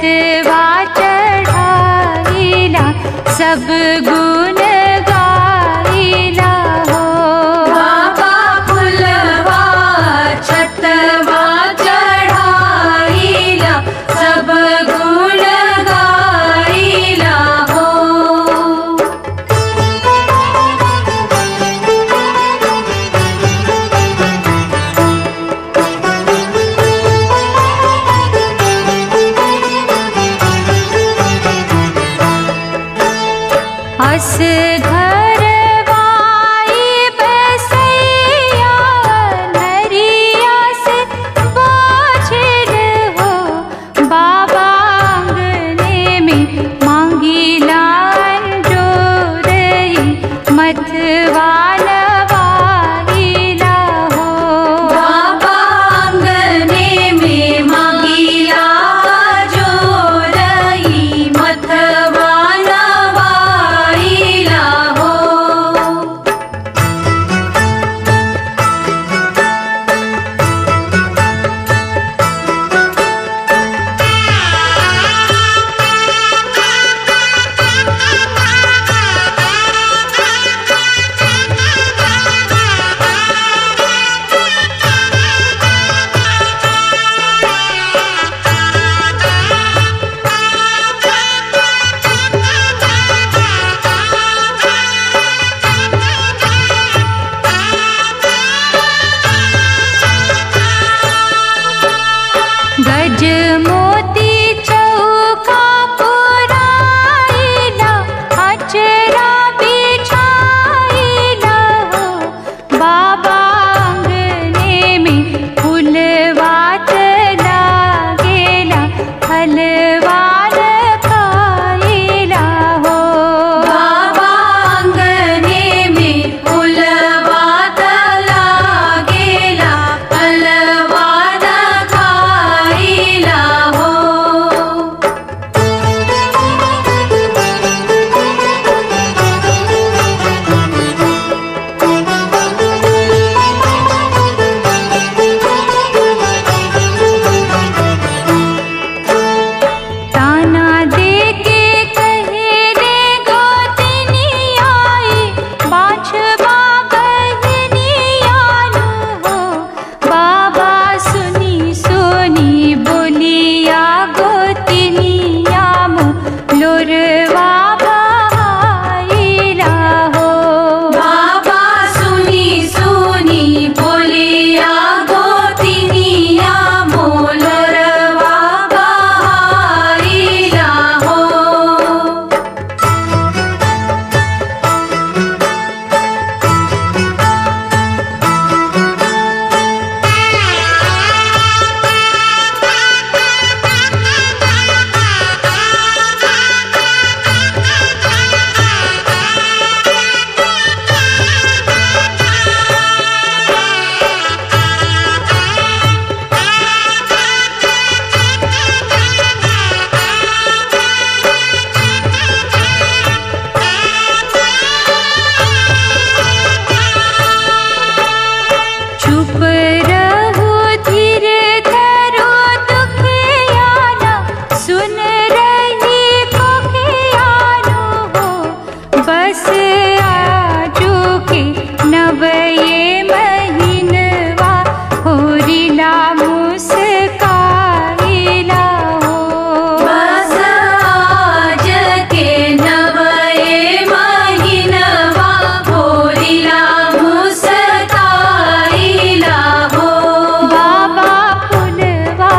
अक्षतवा चढ़ाईला सब गुण गाईला हो। बाबा फुलवा अक्षतवा चढ़ाईला सब गुण गाईला हो। अस घरवाई बसैया नरिया से बोझिल हो। बाबा आंगने में मांगीला अंजोरई मथवा नवाईला हो। बाबा आंगने में मांगीला जोरई मथवा नवाईला हो। गज मोती चौका पुराईला अचरा बिछाईला हो। बाबा आंगने में फूलवात लागेला फलवान खाईला हो। बाबा आंगने में फुलवात लागेला फलवान खाईला हो। ताना देके कहेले गोतनी आई बाछवा बहनी आनु हो। बाबा सुनी सुनी बोलिया गोतनिया मो लोरवा बहाईला हो। बाबा सुनी सुनी बोलिया गोतिनिया मोलरवा बहाईला हो। चुप रहो धीर धरो दुखियाना सुन रही कोकियानो हो। बस आजो के नवये महीनवा होरिला मुस्काईला हो। बस आज के नवये महीनवा होरिला मुस्काईला हो। बाबा फुलवा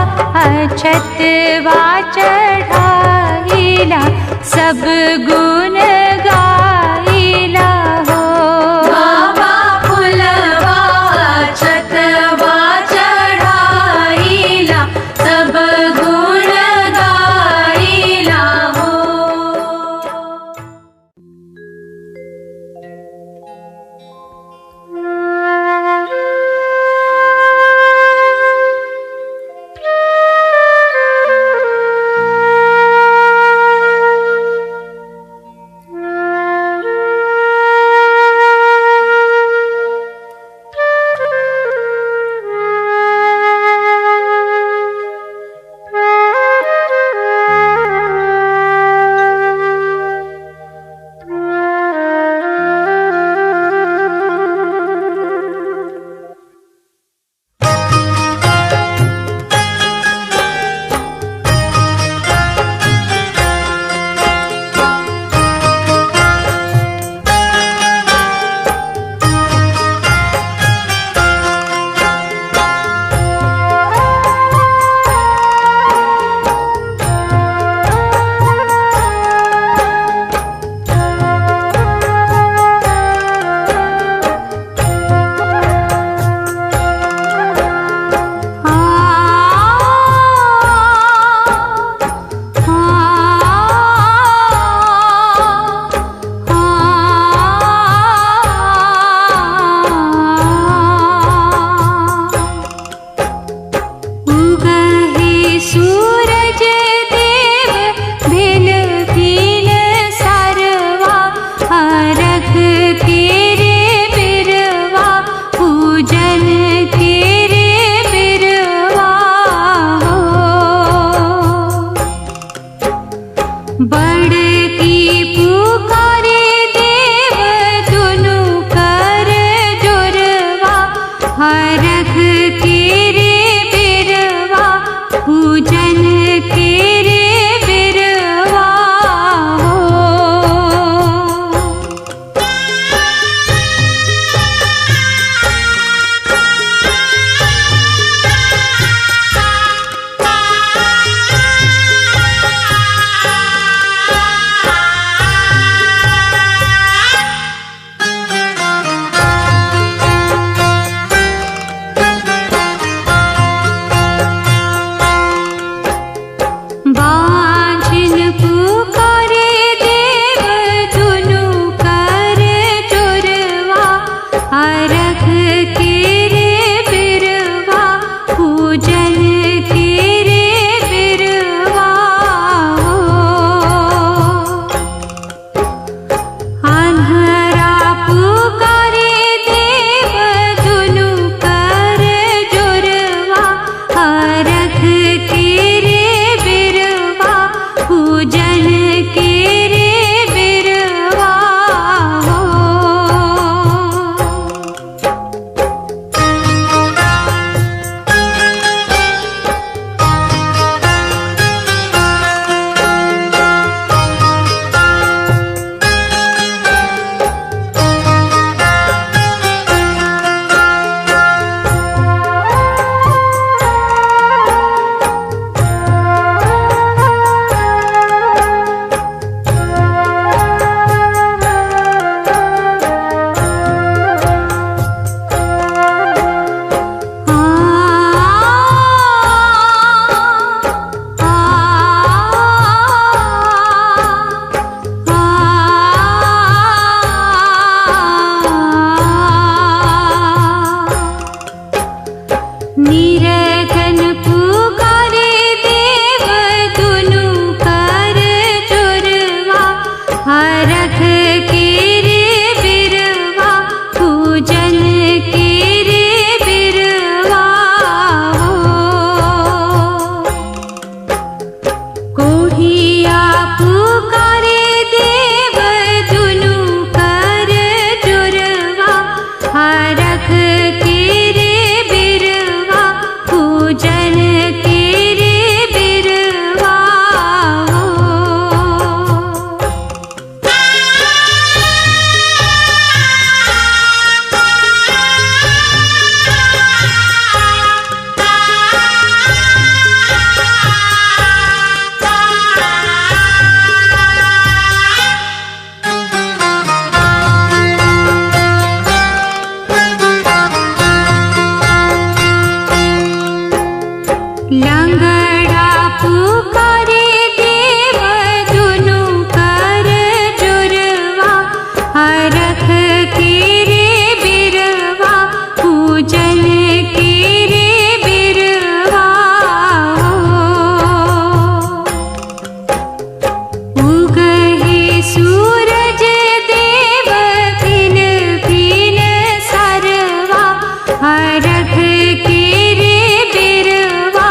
अक्षतवा चढ़ाईला सब गुण गाईला हो। बाबा फुलवा अक्षतवा चढ़ाईला सब गुण गाईला हो। पूजन के रे बिरवा हो। अन्हरा पुकारे देव दुनु कर जोरवा, हरख के रे बिरवा पूजन के रे बिरवा हो। निरखन पुकारे देव दुनु कर जोरवा, हरख के रे बिरवा पूजन के रे बिरवा हो। कोढ़िया पुकारे देव दुनु कर जोरवा, हरख के रे बिरवा पूजन के रे बिरवा हो। लंगड़ा पुकारे देव दुनु कर जोरवा, हरख के रे बिरवा पूजन के रे बिरवा हो। उगहे सूरज देव फिन फिन सरवा, हरख के रे बिरवा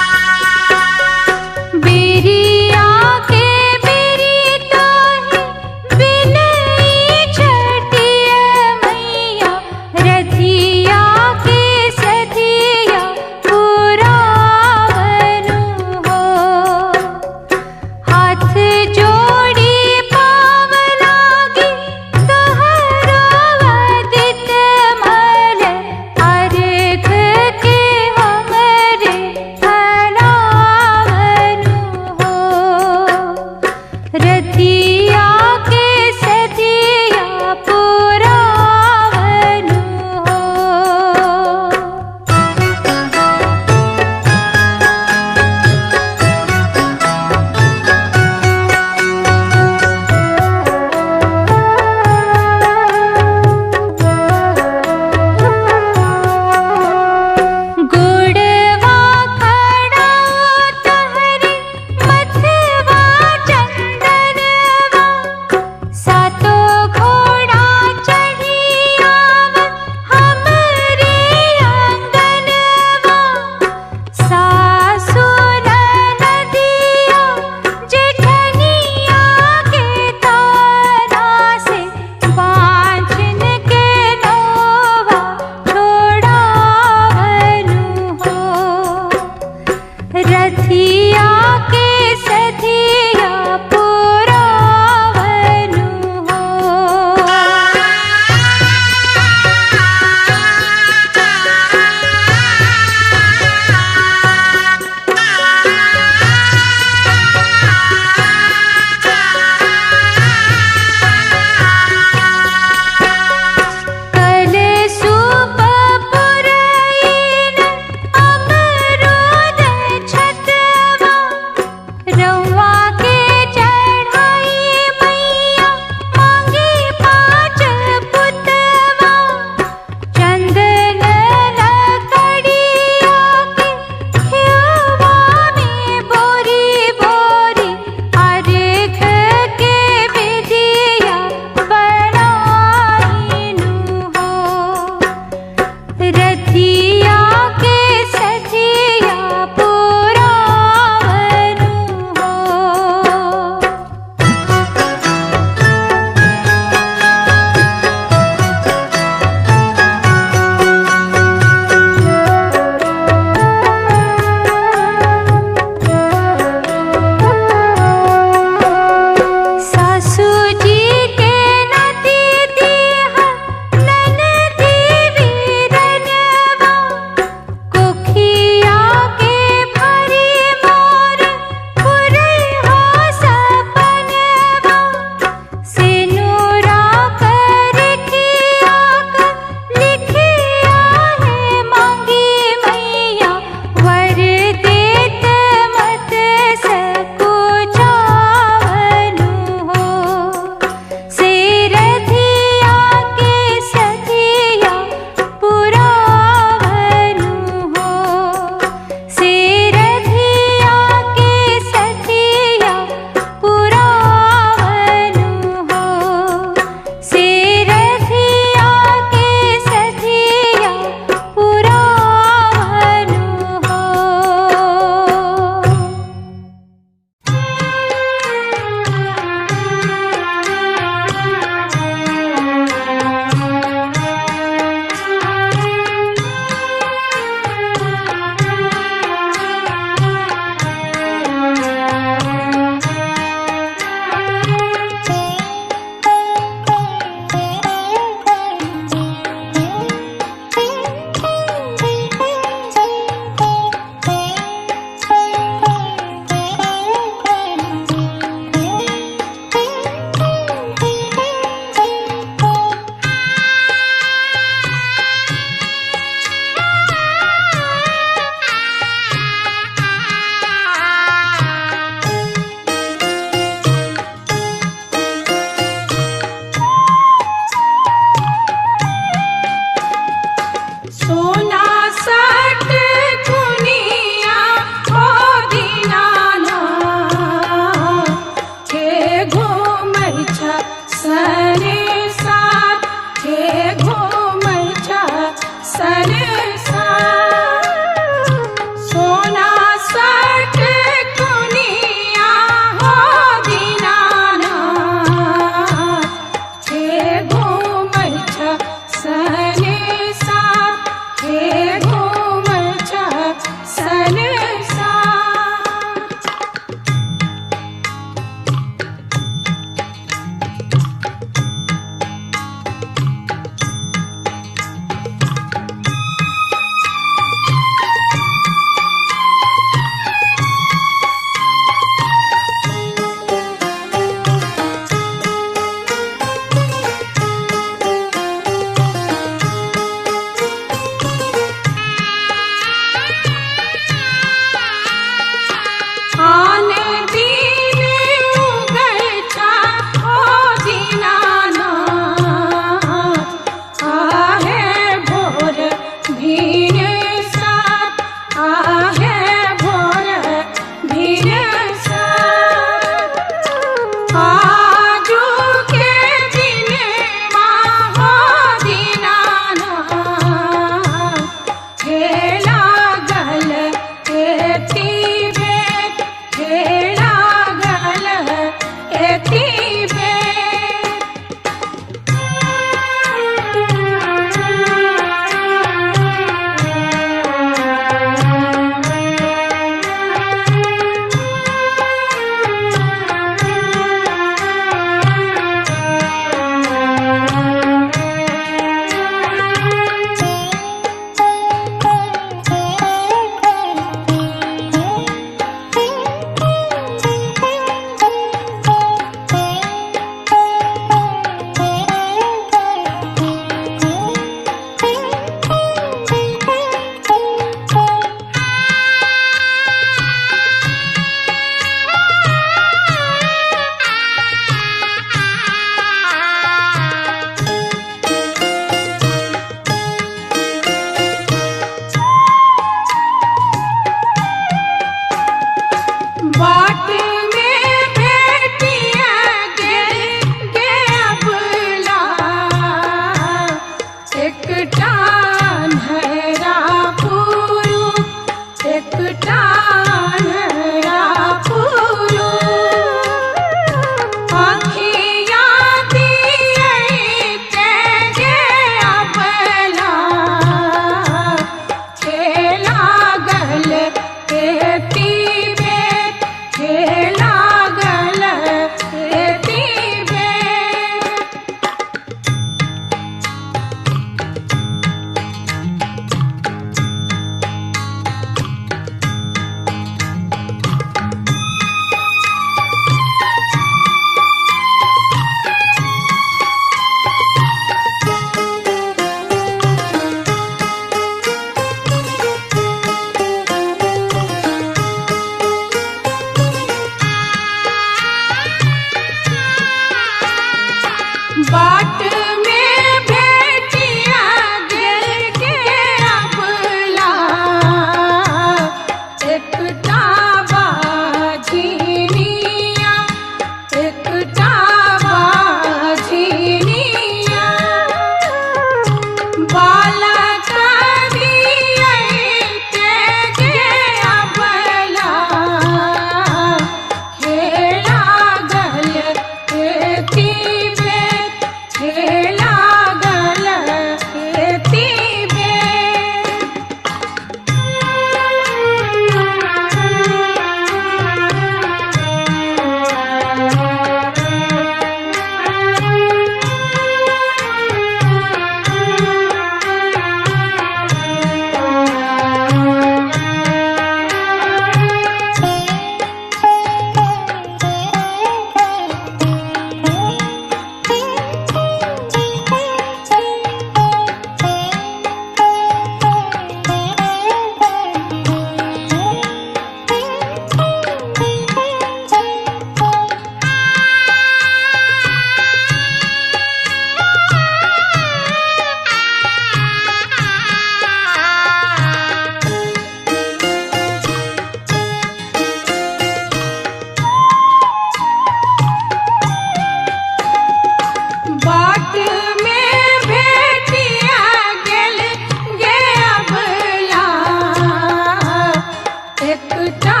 एकटा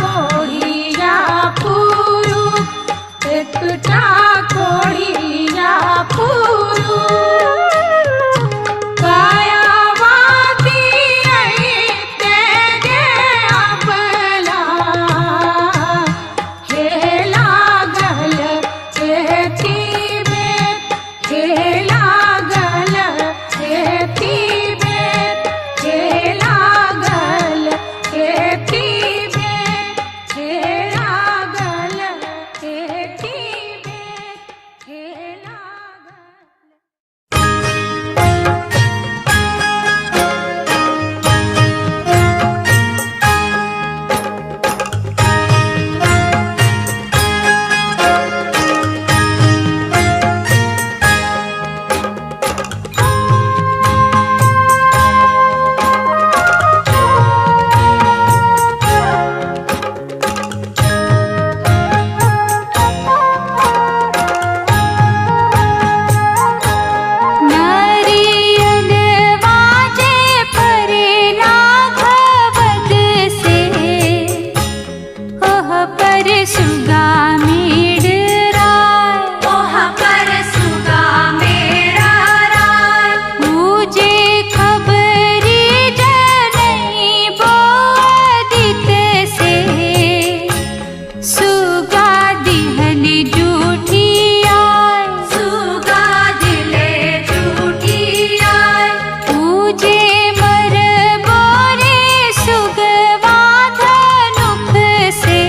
कोढ़िया पुरु, एकटा कोढ़िया पुरु। कायावाती अइते गे अबला, हे लागल खेती में, हे लागल खेती में, हे लागल खेती में, हे लागल खेती में, हे लागल। नारियल वाजे परे लाघवत से, ओह पर सुगा मेडराय, ओह पर सुगा मेरा राय। मुझे खबरी जनई बोदित से, सुगा दिहल जूठी आय, सुगा दिले झूठी आय। मुझे मर बोरे सुगवा धनुख से,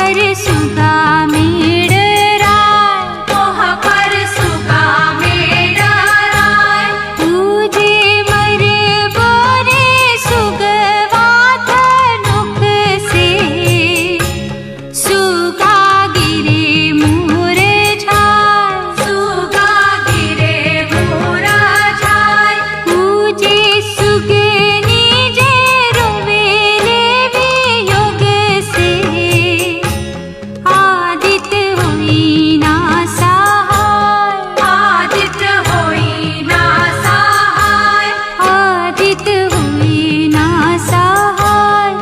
पर सुगा मेड़ राय, मोहा पर सुगा मेरा राय। पूजे मर बोरे सुगवा धनुक से, सुगा गिरे मुरझाय, सुगा गिरे मुरझाय। पूजे सुगनी जे रोवेले वियोग से, आदित्य होई ना सहाय, आदित्य होई ना सहाय। आदित्य होई ना सहाय,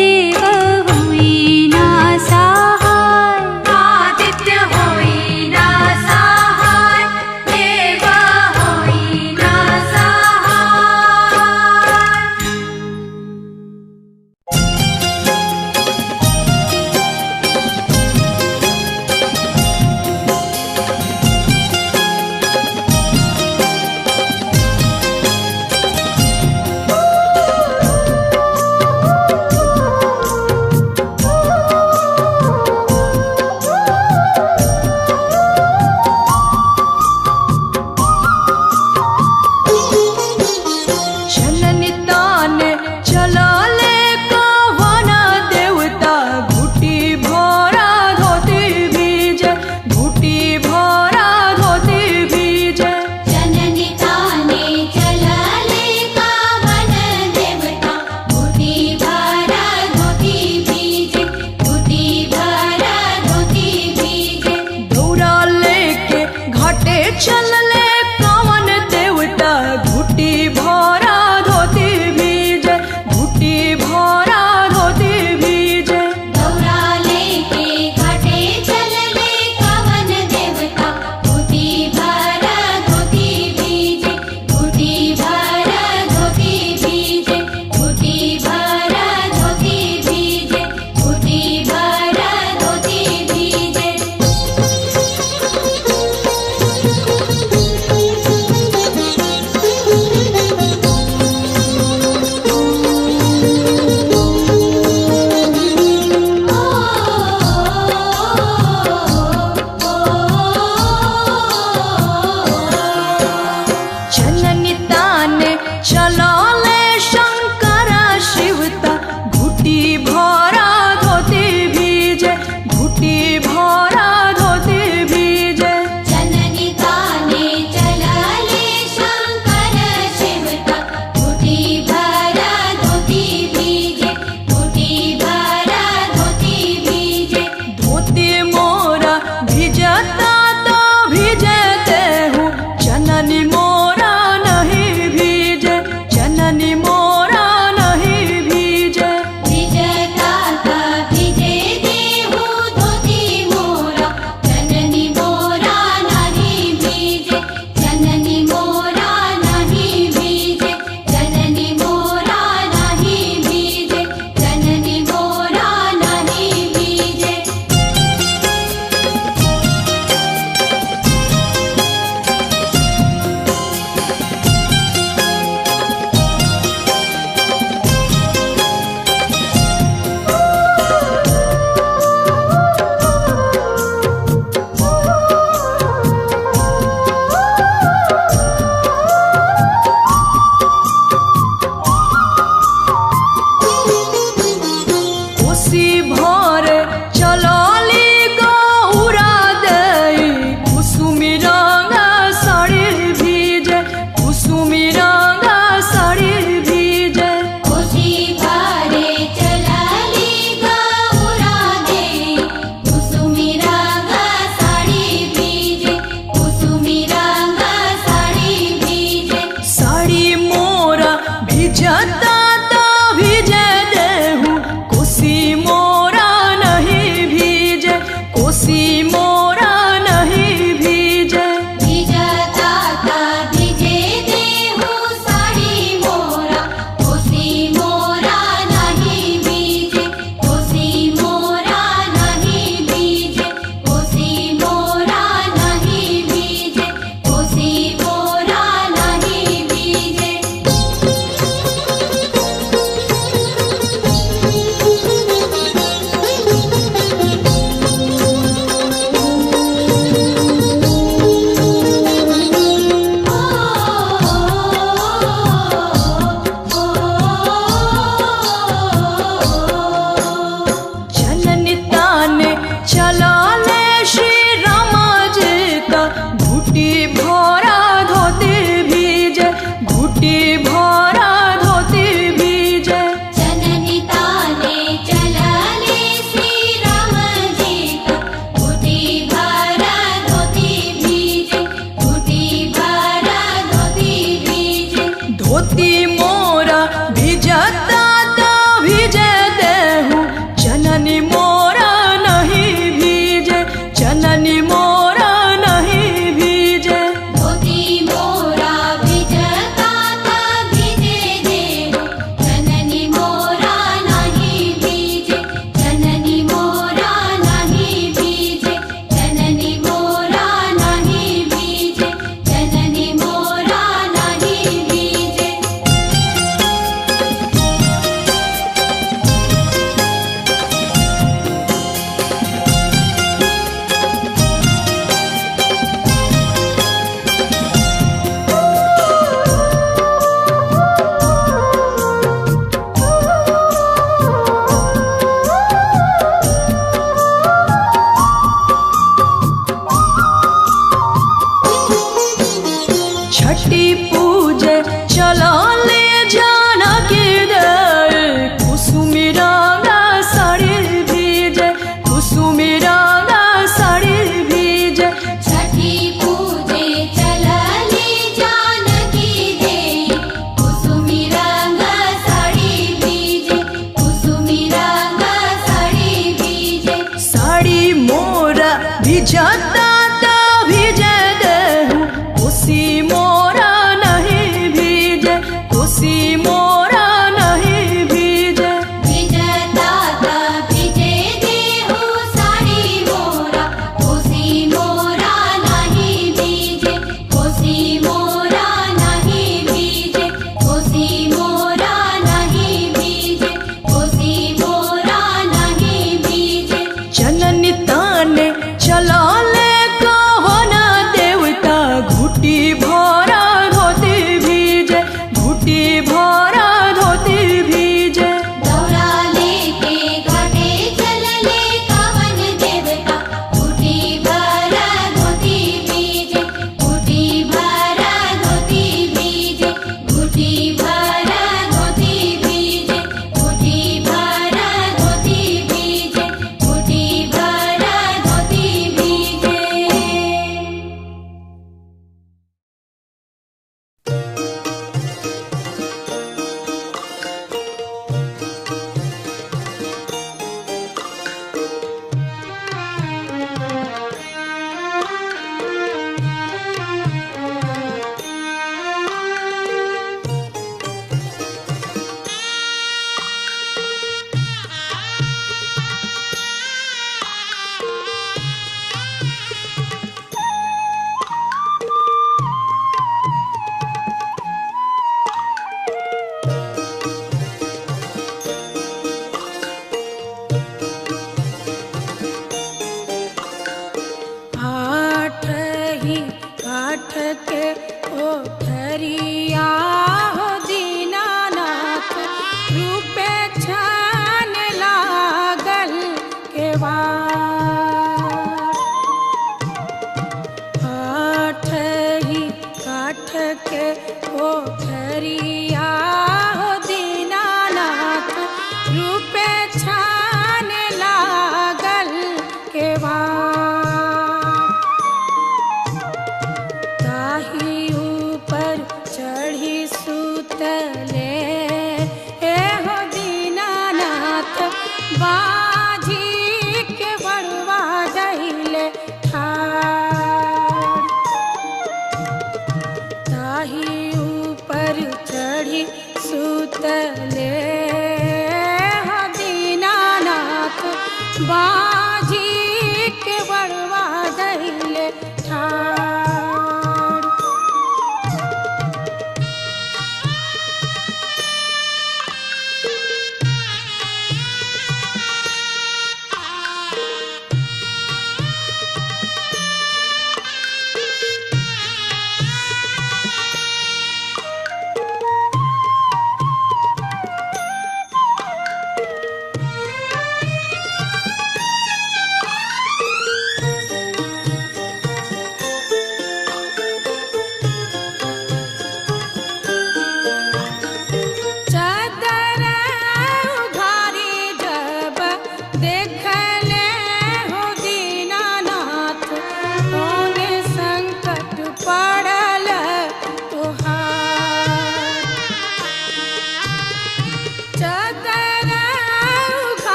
देव होई ना सहाय। आदित्य होई ना सहाय, देव होई ना जननी ताने चलाले कावना देवता, घुटी भरा धोती भीजे, घुटी भरा धोती भीजे। जननी ताने चलाले कावन देवता, घुटी भरा धोती भीजे, घुटी भरा धोती भीजे। दौरा लेके घाटे चलले कावन देवता, घुटी भरा धोती भीजे, घुटी भरा धोती भीजे। दौरा लेके घाटे चलले कावन देवता, घुटी भरा धोती भीजे, घुटी भरा धोती भीजे, घुटी भरा धोती भीजे, घुटी भरा धोती भीजे। चला ले श्री राम जी का घुटी भरा धोती भीजे घुटी भरा धोती भीजे जननी ताने चलले श्री राम जी का घुटी भरा धोती भीजे घुटी भरा धोती भीजे धोती मोरा भिजता तो भिजे देहूँ जननी मोरा नहीं भीजे जननी मोरा नहीं भीजे धोती मोरा भिजता ता भिजे देहु जननी मोरा नहीं भीजे जननी मोरा नहीं भीजे जननी मोरा नहीं भीजे जननी मोरा नहीं भीजे छठी पूजे चला ले जाना के दे कुसुमी रंगा साड़ी भीजे कुसुमी रंगा साड़ी भीजे छठी पूजे चलले जानकी दे कुसुमी रंग साड़ी भीजे कुसुमी रंग साड़ी भीजे साड़ी मोरा भिजता तो भिजे देहूँ कुसी मोरा नहीं भीजे कुसी मोरा नहीं भीजे भिजता ता भिजे देहु साड़ी मोरा कोसी मोरा नहीं भीजे कोसी मोरा नहीं भीजे कोसी मोरा नहीं भीजे कोसी मोरा नहीं भीजे जननी ताने चला ले कहो ना देवता घुटी भरा धोती भीजे घुटी भरा धोती भीजे दौरा लेके घाटे चलले कवन देवता घुटी भरा धोती भीजे घुटी भरा धोती भीजे घुटी भरा धोती भीजे घुटी भरा धोती भीजे घुटी भरा धोती भीजे आठ ही काठ के ओठरिया हो दीनानाथ रूपे छान लागल केवाड़ आठ ही काठ के ओठरिया हो दीनानाथ रूपे छान लागल केवाड़ ताही ऊपर चढ़ी सुतले हो दीनानाथ बाजी के बड़वा दहिले ठाड़ ताही ऊपर चढ़ी सुतले हो दीनानाथ बाजी के बड़वा दहिले ठाड़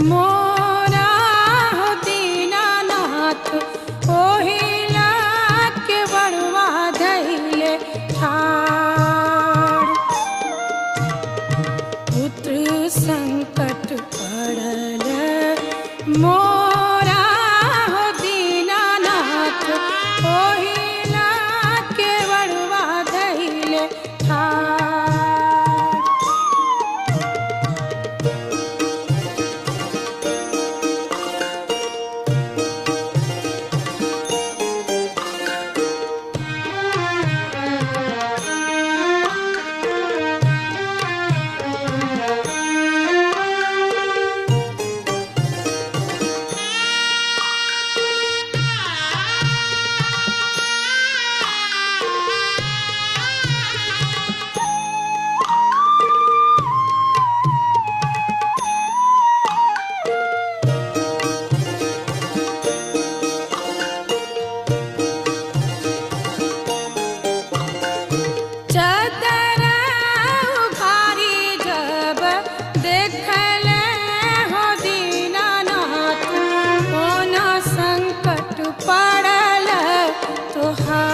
मोरा हो दीनानाथ ओहिला के बड़वा धैले ठाड़। पुत्र संकट पड़ल मोरा हो दीनानाथ ओहिला के बड़वा धैले ठाड़। चदरा उघारी जब देखले हो दीनानाथ कोना संकट पड़ल तोहार।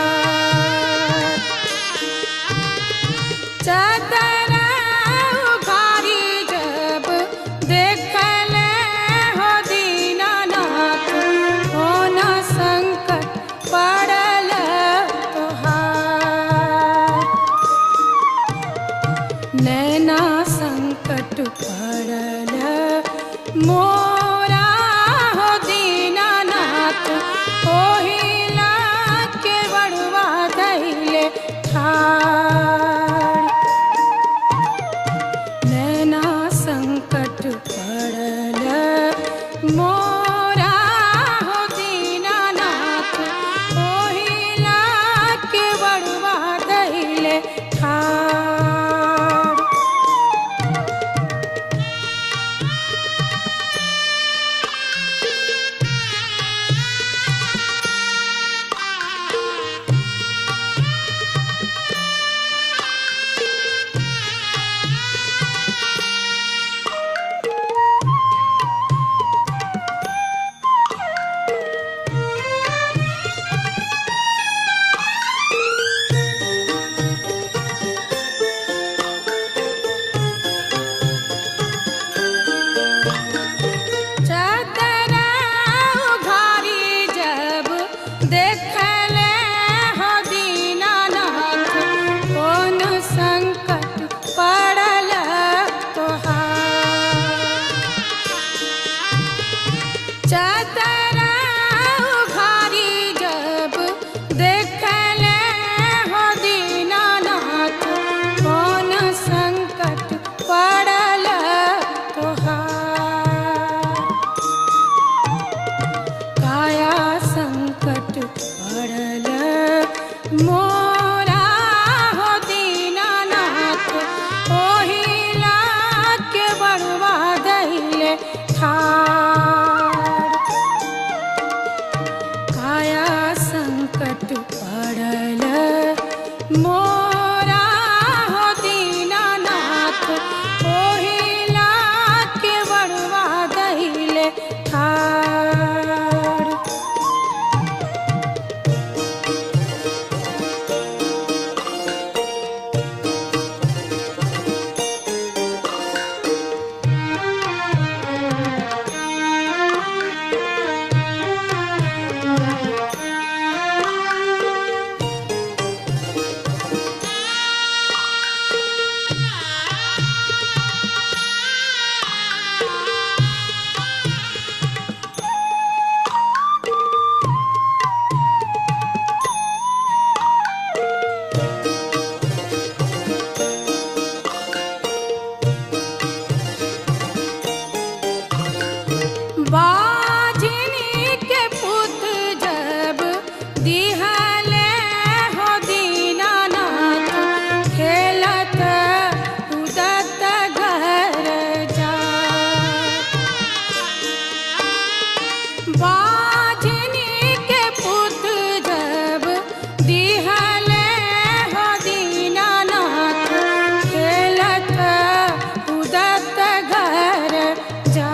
चदरा उघारी जब देखले हो दीनानाथ कोना संकट पड़ल तोहार। नैना संकट पड़ल मोरा हो दीनानाथ ओहिला के बड़वा धैले ठाड़। नैना संकट पड़ल मोरा हो दीनानाथ ओहिला के बड़वा धैले ठाड़। चदरा उघारी जब देखले हो दीनानाथ कोन संकट पड़ल तोहार। चदरा उघारी जब देखले हो दीनानाथ कोन संकट पड़ल तोहार। काया संकट पड़ल मोरा हो दीनानाथ ओहिला के बड़वा धैले ठाड़। काया संकट पड़ल मोरा हो दीनानाथ ओहिला के बड़वा धैले ठाड़। बाझनी के पुत जब दिहले हो दीनानाथ खेलत कूदत घर जा। बाझनी के पुत जब दिहले हो दीनानाथ खेलत कूदत घर जा।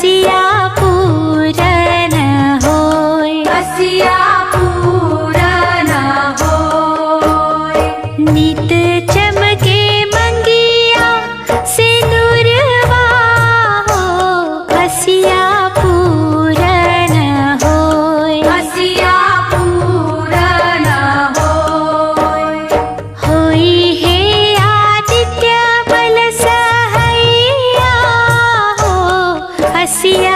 हसिया पूरन होय हसिया पूरन होय नित चमके मंगिया सिनुरवा हो हसिया पूरन होय हसिया पूरन होय होई हे आदित्य बल सहैया हो हसिया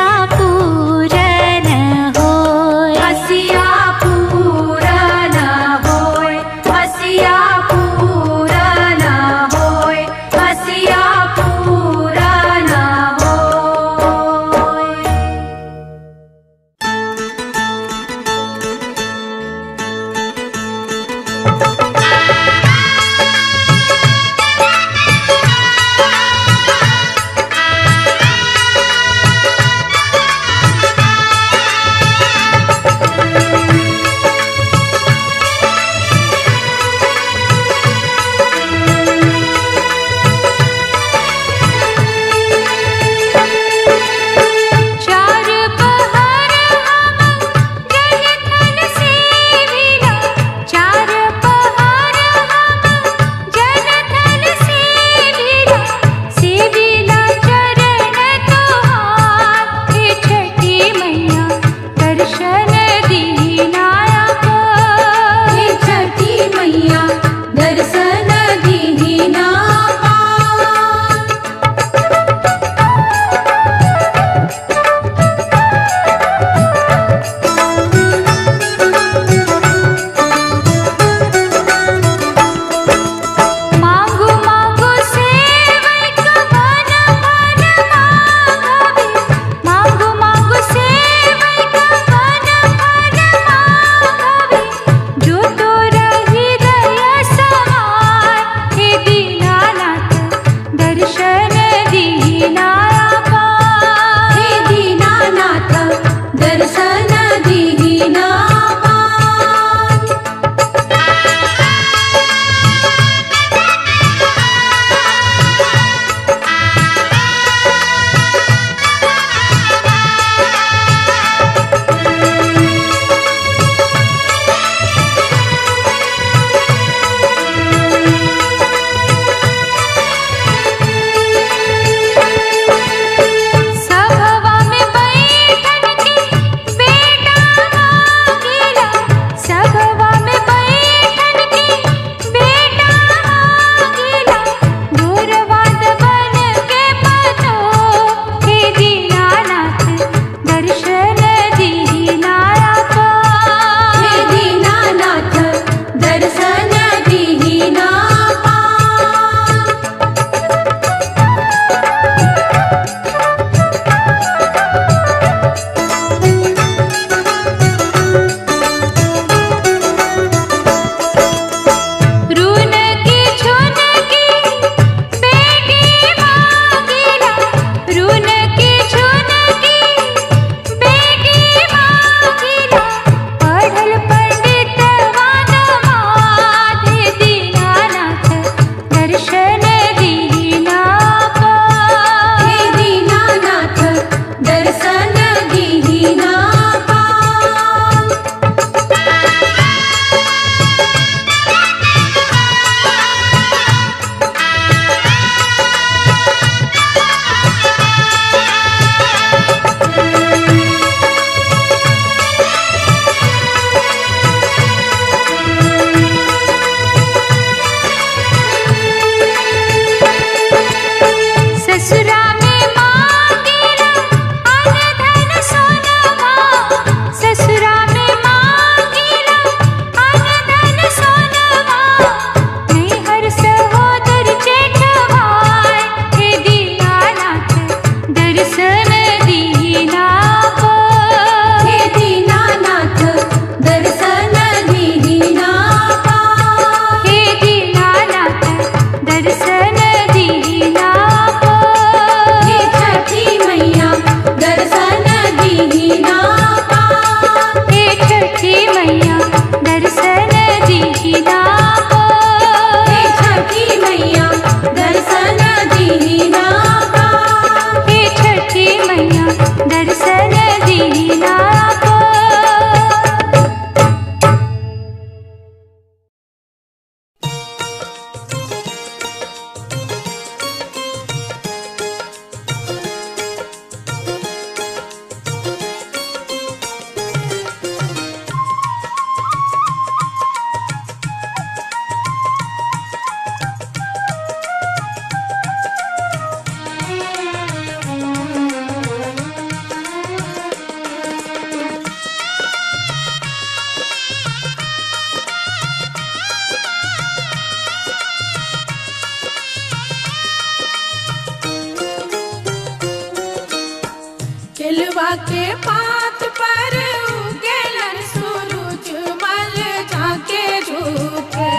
केलवा के पात पर उगेलन सूरज मल झाके झुके।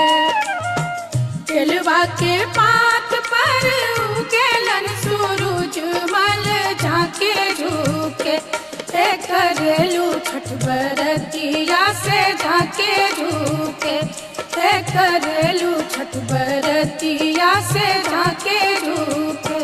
केलवा के पात पर उगेलन सूरज मल झाके झुके। करेलू छठ बरतिया से झाके झुके। करेलू छठ बरतिया से झाके झुके।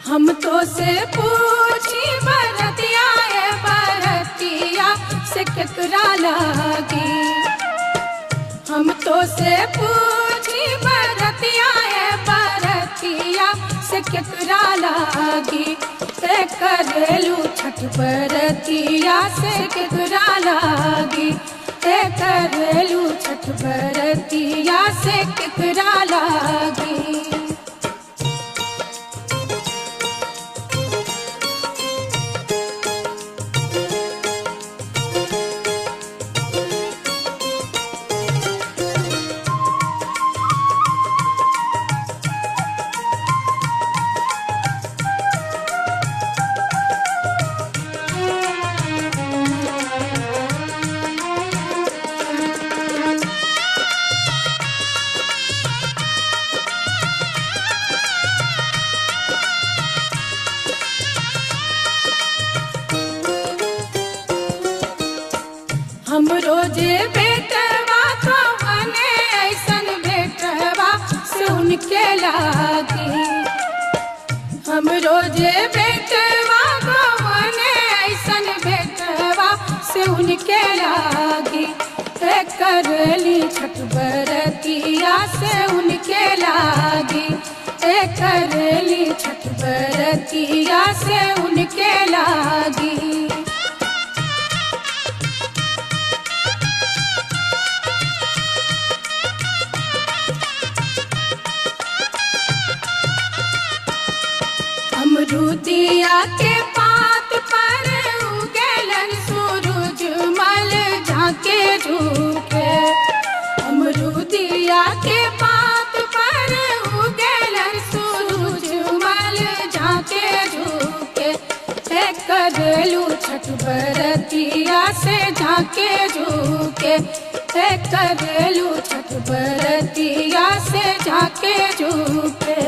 हम तो से पूछी बरतिया है बरतिया से केकरा लागी। हम तो से पूछी बरतिया है बरतिया से केकरा लागी। करेलू छठ बरतिया से केकरा लागी। करेलू छठ बरतिया से केकरा लागी। हम रोजे बेटवा तो हने ऐसन बेटवा से उनके लागी। हम रोजे बेटवा तो हने ऐसन बेटवा से उनके लागी। करली छठ बरतिया से उनके लागी। करली छठ बरतिया से उनके लागी। अमरूदिया के पात पर उगेलन सूरज मल झाके झुके। अमरूदिया के पात पर उगेलन सूरज मल झाके झुके। करेलू छठ बरतिया से झाके झुके। करेलू छठ बरतिया से झाके झुके।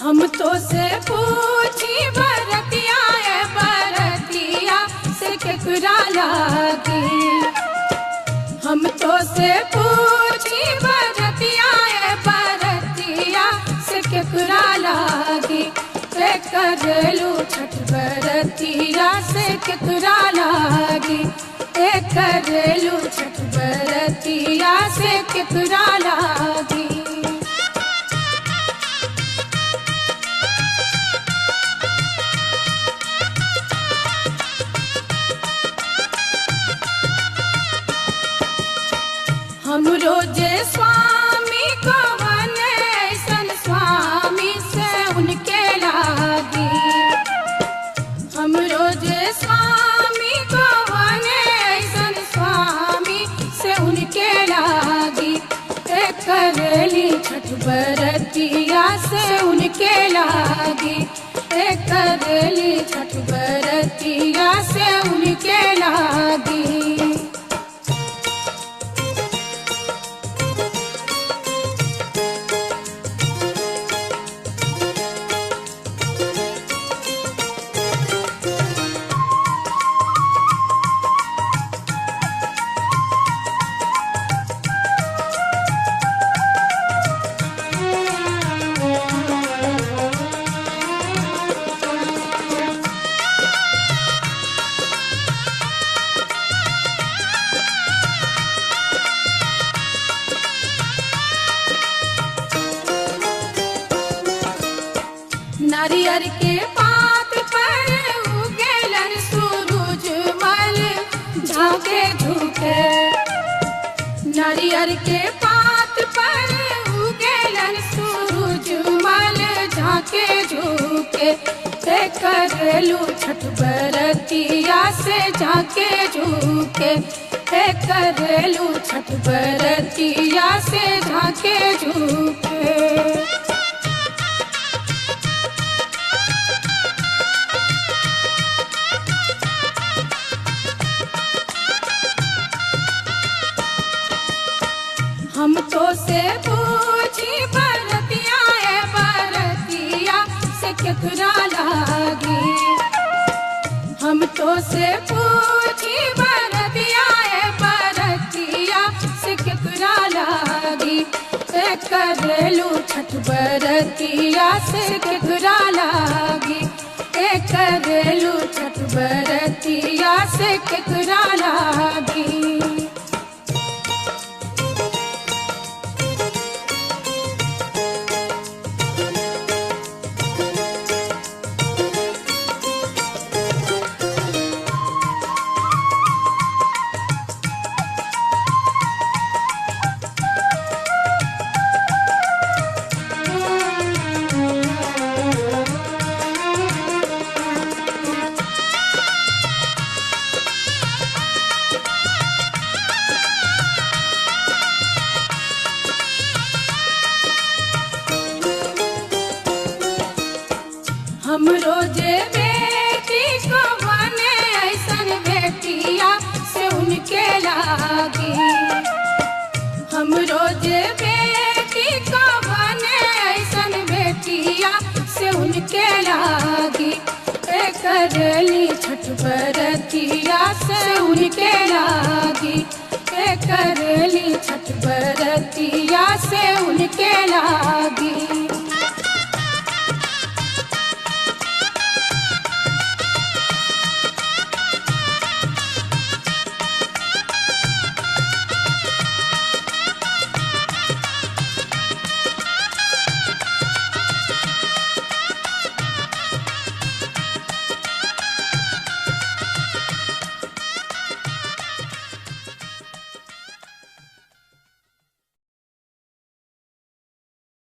हम तो से पूछी बरतिया है बरतिया से केकरा लागी। हम तो से पूछी बरतिया है बरतिया से केकरा लागी। करेलू छठ बरतिया से केकरा लागी। करेलू छठ बरतिया से केकरा लागी। हम रोजे स्वामी को बने ऐसन स्वामी से उनके लागी। हम रोजे स्वामी को बने ऐसन स्वामी से उनके लागी। करेली छठ बरतिया से उनके लागी। करेली छठ बरतिया से उनके लागी। नारियर के पात पर उगेलन सूरज मल झाके झुके। नारियर के पात पर उगेलन सूरज मल झाके झुके। ते करेलू छठ बरतिया से झाके झुके। ते करेलू छठ बरतिया से झाके झुके। हम तो से पूछी बरतिया है बरतिया से केकरा लागी। हम तो से पूछी बरतिया है बरतिया से केकरा लागी। ते करेलू छठ बरतिया से केकरा लागी। ते करेलू छठ बरतिया से केकरा लागी। हम रोजे बेटी को बने ऐसन बेटिया से उनके लागी। हम रोजे बेटी को बने ऐसन बेटिया से उनके लागी। ते करेली छठ बरतिया से उनके लागी। ते करेली छठ बरतिया से उनके लागी।